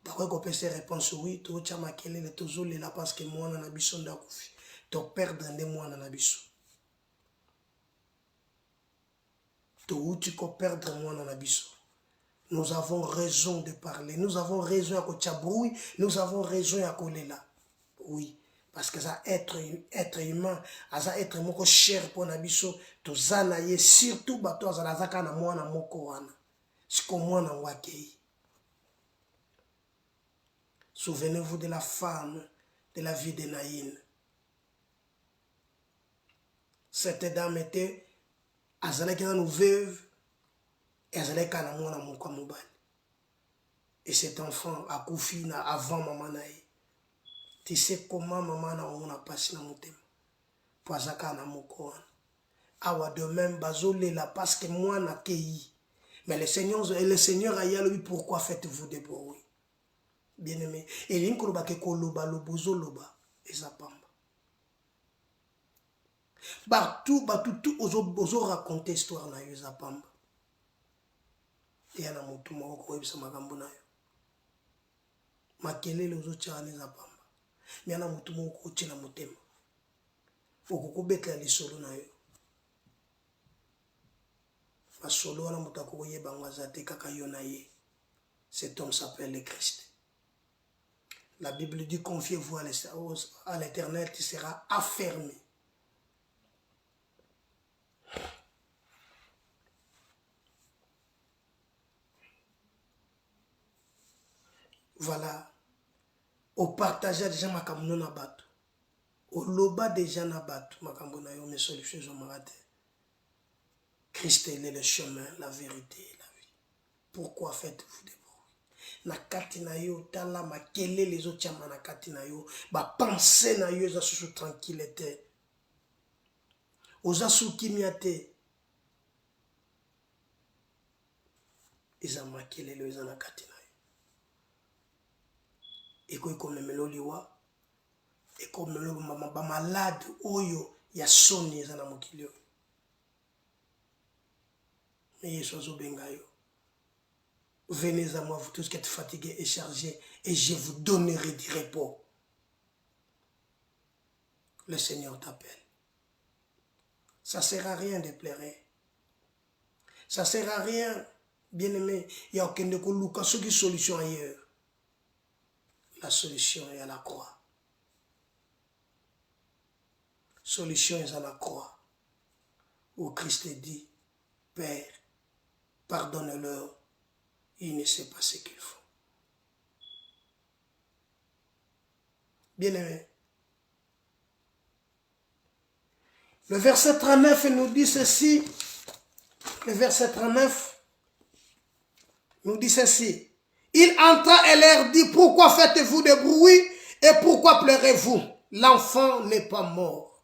Pourquoi peut se répondre oui, tout ça m'a quel est toujours là parce que moi on a biso ndakufi. Tu perdre des mois dans la biso. Tu peux perdre moi dans la biso. Nous avons raison de parler. Nous avons raison à Kochabroui. Nous avons raison à Kolela. Oui. Parce que ça être humain, ça être moko cher pour nabiso, to zanaye surtout bato za lazaka na mwana moko wana. Siko mwana wakei. Souvenez-vous de la femme de la vie de Naïn. Cette dame était azalaki na veuve et azalaki na mwana moko mobali. Et cet enfant a koufi na avant maman naï. Tu sais comment maman na on a passé dans mon thème. Pour azaka na moko wana. Awa de même bazole la parce que moi na kei. Mais le Seigneur a dit pourquoi faites-vous des bruits? Bien-aimé, et l'inkoloba ke koloba lobozo loba et ça pamba. Partout tout ozo raconter histoire na yo za pamba. Et yana mutu moko ko ebisa makambo na yo. Makelele ozo tshana za pamba. Mais yana mutu moko ko tshela motema. Okoko betla lisolo na yo. Masolo wana mutu akoko yeba ngwaza te kaka yo na ye. Cet homme s'appelle le Christ. La Bible dit confiez-vous à l'Éternel, tu seras affermi. Voilà. Au partage déjà makambo na bato. Au loba déjà na bato makambo na yo mes solutions marate. Christ est le chemin, la vérité et la vie. Pourquoi faites-vous des na kati na yo tala makele les autres chama na kati na yo ba penser na yo za sous tranquillité oza sous kimiate eza makele les na kati na yo eko ekomemelo liwa ekomemelo ba malade oyo ya soni eza na mokili oyo mais yesu azobenga yo. Venez à moi, vous tous qui êtes fatigués et chargés, et je vous donnerai du repos. Le Seigneur t'appelle. Ça ne sert à rien de pleurer. Ça ne sert à rien Bien-aimé, il n'y a aucun de Luka, ce qui est solution ailleurs. La solution est à la croix. Solution est à la croix. Où Christ dit, Père, pardonne-leur, ils ne savent pas ce qu'ils font. Bien-aimé, le verset 39 nous dit ceci. Le verset 39 nous dit ceci. Il entra et leur dit, pourquoi faites-vous des bruits et pourquoi pleurez-vous? L'enfant n'est pas mort,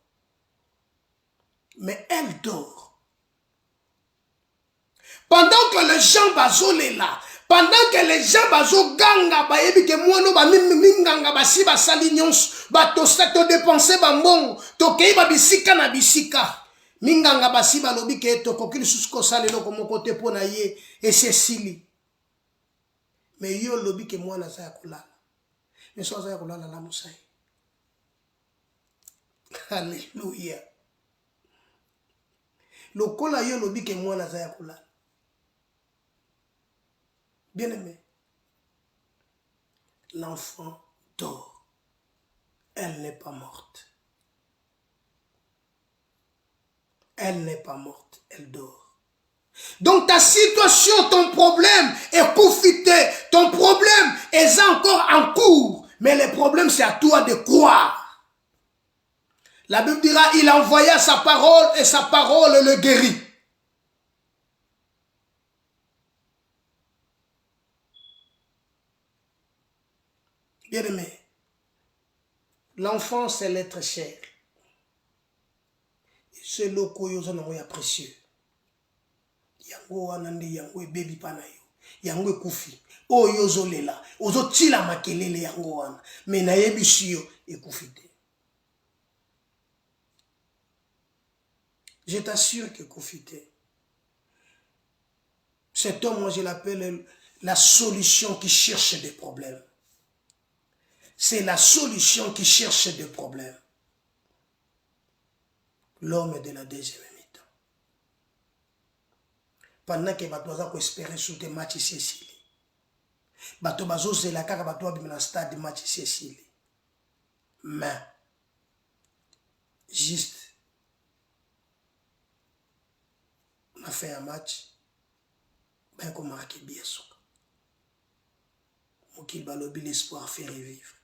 mais elle dort. Pendant que les gens bazolent là, pendant que les gens bazo ganga bayebi ke mono ba minganga basi basali nyonso ba to dépenser ba mbongo to kei ba bisika na bisika minganga basi balobi ke to kokili susko sale loko moko te pona ye et Cécilie mais yo lobi ke mwana za ya kulala mais so za ya kulala la musai. Alléluia. Lokola yo lobi ke mwana za ya kulala. Bien-aimé, l'enfant dort. Elle n'est pas morte. Elle n'est pas morte, elle dort. Donc ta situation, ton problème est confité. Ton problème est encore en cours. Mais le problème, c'est à toi de croire. La Bible dira, il envoya sa parole et sa parole le guérit. Bien-aimé, l'enfant c'est l'être cher. C'est le koyozo na moya précieux. Yango anande yango baby panayo. Yango kufi. O yozo lela. Ozo tila makelele yango wana. Mais na yebishio ekufite. Je t'assure que kufite. Cet homme, moi je l'appelle la solution qui cherche des problèmes. C'est la solution qui cherche des problèmes. L'homme de la deuxième mi-temps. Pendant que bato baza ko espérer sur des matchs Cécilie. Bato bazo zela kaka bato abimela stade match Cécilie. Mais juste on a fait un match ben ko marqué bien soka. Mokil balobi l'espoir fait revivre.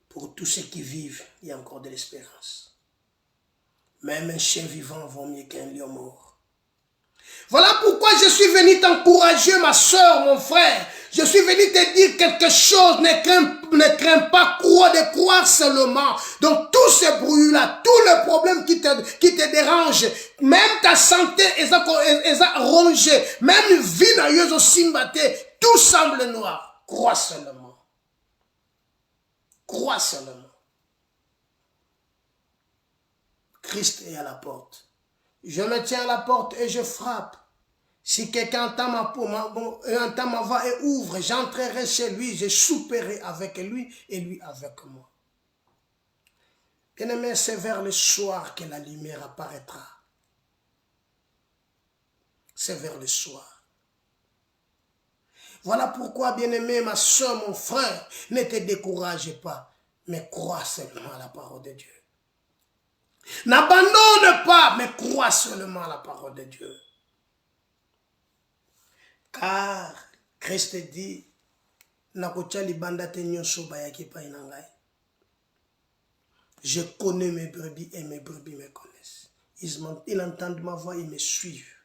Pour tous ceux qui vivent, il y a encore de l'espérance. Même un chien vivant vaut mieux qu'un lion mort. Voilà pourquoi je suis venu t'encourager, ma soeur, mon frère. Je suis venu te dire quelque chose. Ne crains pas, crois de croire seulement. Donc tous ces bruits-là, tous les problèmes qui te dérangent, même ta santé est rongée, même vie na yozo simbate, tout semble noir. Crois seulement. Crois seulement. Christ est à la porte. Je me tiens à la porte et je frappe. Si quelqu'un entend ma voix et ouvre, j'entrerai chez lui, je souperai avec lui et lui avec moi. Bien-aimé, c'est vers le soir que la lumière apparaîtra. C'est vers le soir. Voilà pourquoi, bien-aimé, ma soeur, mon frère, ne te décourage pas, mais crois seulement à la parole de Dieu. N'abandonne pas, mais crois seulement à la parole de Dieu. Car Christ dit, je connais mes brebis et mes brebis me connaissent. Ils entendent ma voix, ils me suivent.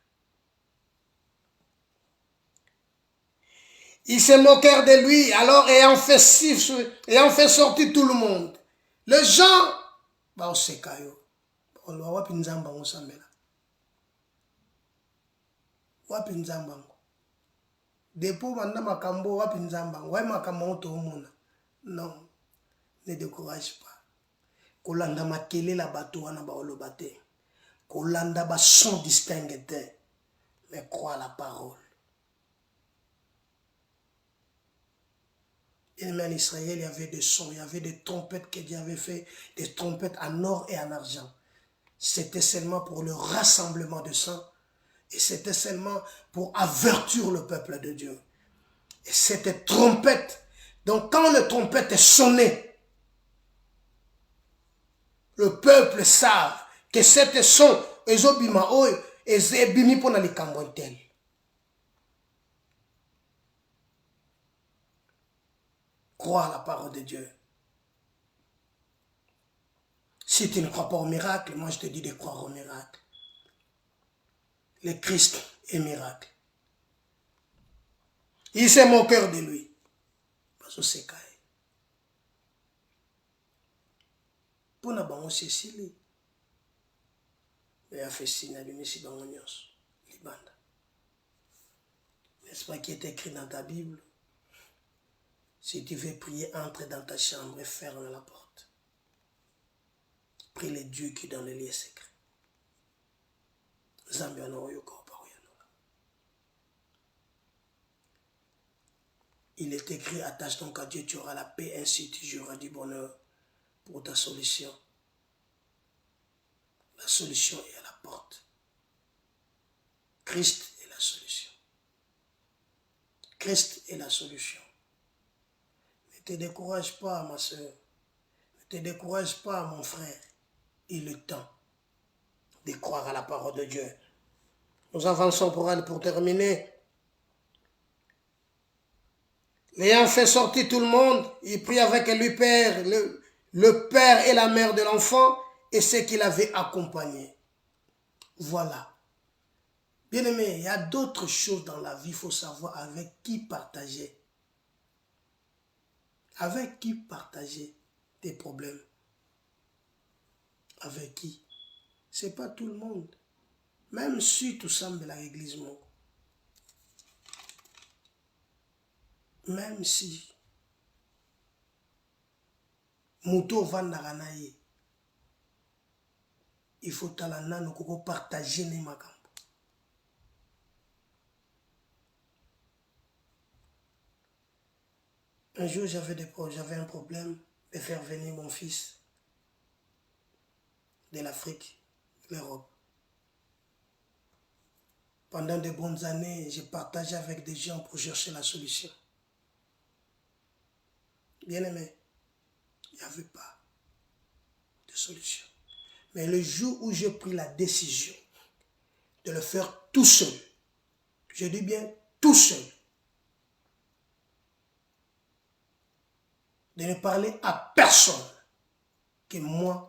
Ils se moquèrent de lui, alors ayant fait sortir tout le monde. Les gens, bah on sait kayo. On va voir pinzamba on s'amela. Wa pinzamba. Depo manda makambo wa pinzamba. Wa makambo to mona. Non, ne décourage pas. Kolanda makele la bato wana ba olobate. Kolanda ba son distingué, mais crois la parole. En Israël, il y avait des sons, il y avait des trompettes que Dieu avait fait, des trompettes en or et en argent. C'était seulement pour le rassemblement de sang Et c'était seulement pour avertir le peuple de Dieu. Et cette trompette, donc quand le trompette est sonné, le peuple savent que cet son, ezobima oyo, ezebimi pona likambo tel. Crois à la parole de Dieu. Si tu ne crois pas au miracle, moi je te dis de croire au miracle. Le Christ est miracle. Il s'est moqueur de lui. Parce que c'est caillé. Pour na bango Cécile, il a fait signe à lui, si bango nyos, libanda. N'est-ce pas qui est écrit dans ta Bible? Si tu veux prier, entre dans ta chambre et ferme la porte. Prie le Dieu qui donne les lieux secrets. Il est écrit, attache donc à Dieu, tu auras la paix, ainsi tu jouiras du bonheur pour ta solution. La solution est à la porte. Christ est la solution. Christ est la solution. Ne te décourage pas, ma soeur. Ne te décourage pas, mon frère. Il est temps de croire à la parole de Dieu. Nous avançons pour terminer. L'ayant fait sortir tout le monde, il prit avec lui père, le père et la mère de l'enfant et ceux qui l'avaient accompagné. Voilà. Bien aimé, il y a d'autres choses dans la vie, il faut savoir avec qui partager. Avec qui partager tes problèmes. Avec qui? Ce n'est pas tout le monde. Même si tout semble à l'église, même si Mouto Vandaganaye, il faut partager les magasins. Un jour, j'avais un problème de faire venir mon fils de l'Afrique, de l'Europe. Pendant de bonnes années, j'ai partagé avec des gens pour chercher la solution. Bien aimé, il n'y avait pas de solution. Mais le jour où j'ai pris la décision de le faire tout seul, je dis bien tout seul, de ne parler à personne que moi-même.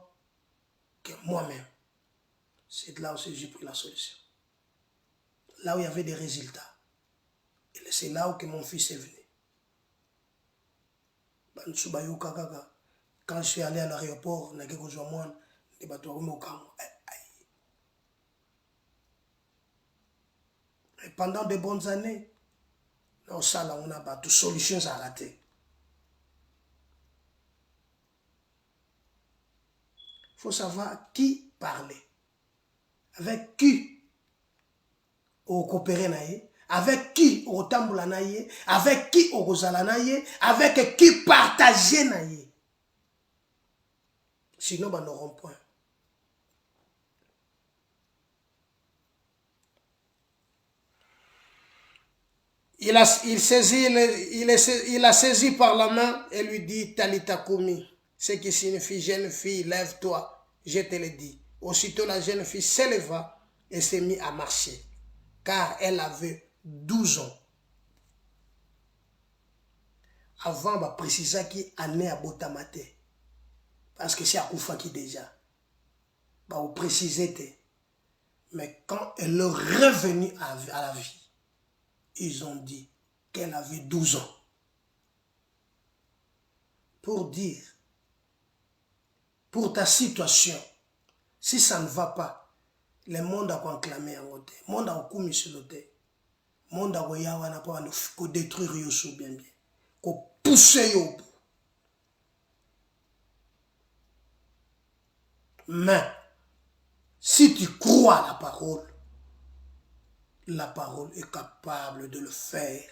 C'est là où j'ai pris la solution. Là où il y avait des résultats. Et c'est là où mon fils est venu. Quand je suis allé à l'aéroport, et pendant de bonnes années, on a battu solutions à rater. Il faut savoir qui parler, avec qui on coopérer, avec qui on tamboula, avec qui on rozala, avec qui partager. Sinon, nous n'aurons point. Il a saisi par la main et lui dit Talita Kumi, ce qui signifie jeune fille, lève-toi, je te le dis. Aussitôt la jeune fille s'éleva et s'est mise à marcher, car elle avait 12 ans. Avant, bah, préciser qu'il année à Botamate, parce que c'est à Koufa qui déjà, bah, vous précisez, mais quand elle est revenue à la vie, ils ont dit qu'elle avait 12 ans. Pour dire, pour ta situation, si ça ne va pas, le monde a conclamé en côté, le monde a commis sur le côté, le monde a détruire bien bien, qu'on pousser au bout. Mais, si tu crois à la parole est capable de le faire,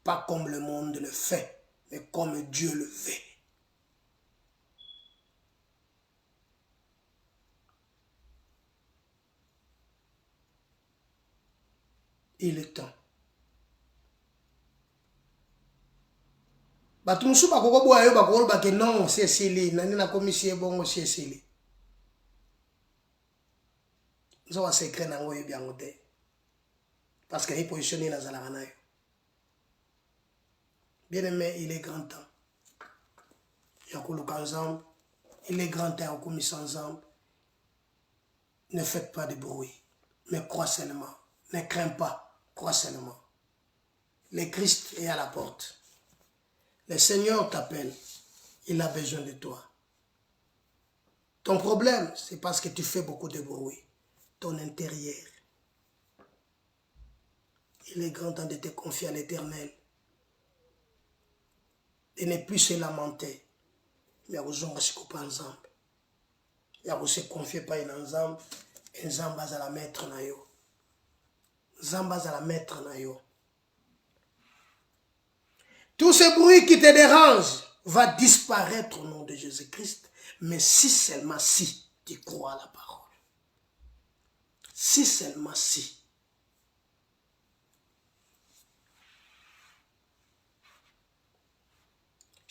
pas comme le monde le fait, mais comme Dieu le fait. Il est temps. Batumusu bakoko boya yo bakolo bake non c'est sili nani na commission bongo c'est sili. Nous avons secret nango yo bien ngote. Parce que il positionné dans la ranayo. Bien aimé, il est grand temps. Yakuluka ensemble. Il est grand temps qu'on mise ensemble. Ne faites pas de bruit, mais crois seulement. Ne crains pas, crois seulement. Le Christ est à la porte. Le Seigneur t'appelle. Il a besoin de toi. Ton problème, c'est parce que tu fais beaucoup de bruit. Ton intérieur. Il est grand temps de te confier à l'Éternel. De ne plus se lamenter. Mais à vous en se couper ensemble. Et à vous se confier pas ensemble. Et Zamba à la mettre na yo. Zamba à la mettre na yo. Tout ce bruit qui te dérange va disparaître au nom de Jésus-Christ. Mais si seulement si tu crois à la parole. Si seulement si.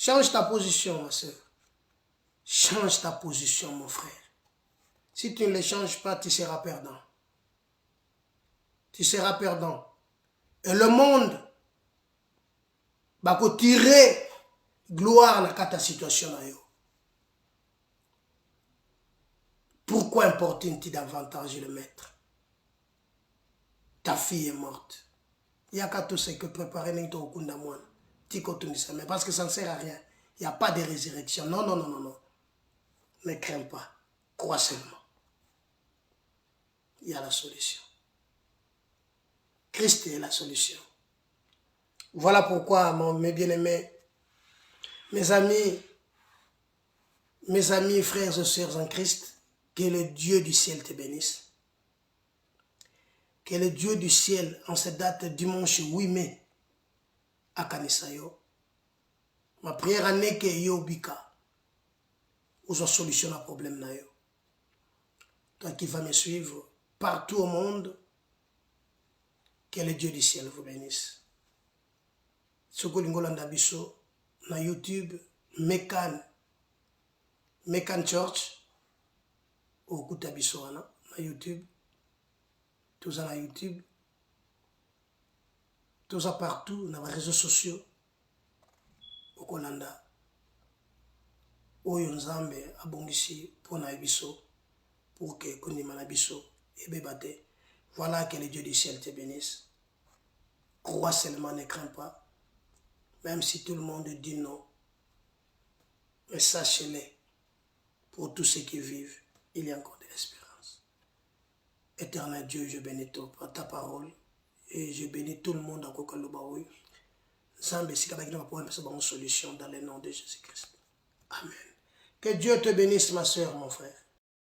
Change ta position, ma soeur. Change ta position, mon frère. Si tu ne le changes pas, tu seras perdant. Tu seras perdant. Et le monde va tirer gloire dans ta situation. Pourquoi importune-t-il davantage le maître? Ta fille est morte. Il y a qu'à tout ce que préparer Nito Okundamouane. Mais parce que ça ne sert à rien. Il n'y a pas de résurrection. Non, non, non, non, non. Ne crains pas. Crois seulement. Il y a la solution. Christ est la solution. Voilà pourquoi, mes bien-aimés, mes amis, frères et sœurs en Christ, que le Dieu du ciel te bénisse. Que le Dieu du ciel, en cette date dimanche 8 mai, à Kanisayo, ma prière n'est que yo bika, ou solution à problème na yo. Toi qui vas me suivre partout au monde, que le Dieu du ciel vous bénisse. Soko lingolanda biso na YouTube Mekan Church okuta biso wana na YouTube. Tout ça na YouTube. Tout ça partout dans les réseaux sociaux. Au Kolanda. Oyo nzambe abongisi pona biso pour que kondima na biso et bebate. Voilà que le Dieu du ciel te bénisse. Crois seulement, ne crains pas. Même si tout le monde dit non. Mais sachez-le, pour tous ceux qui vivent, il y a encore de l'espérance. Éternel Dieu, je bénis ta parole. Et je bénis tout le monde à Kokalobaoui. Zambe si kabaki na pour une solution dans le nom de Jésus-Christ. Amen. Que Dieu te bénisse, ma soeur, mon frère.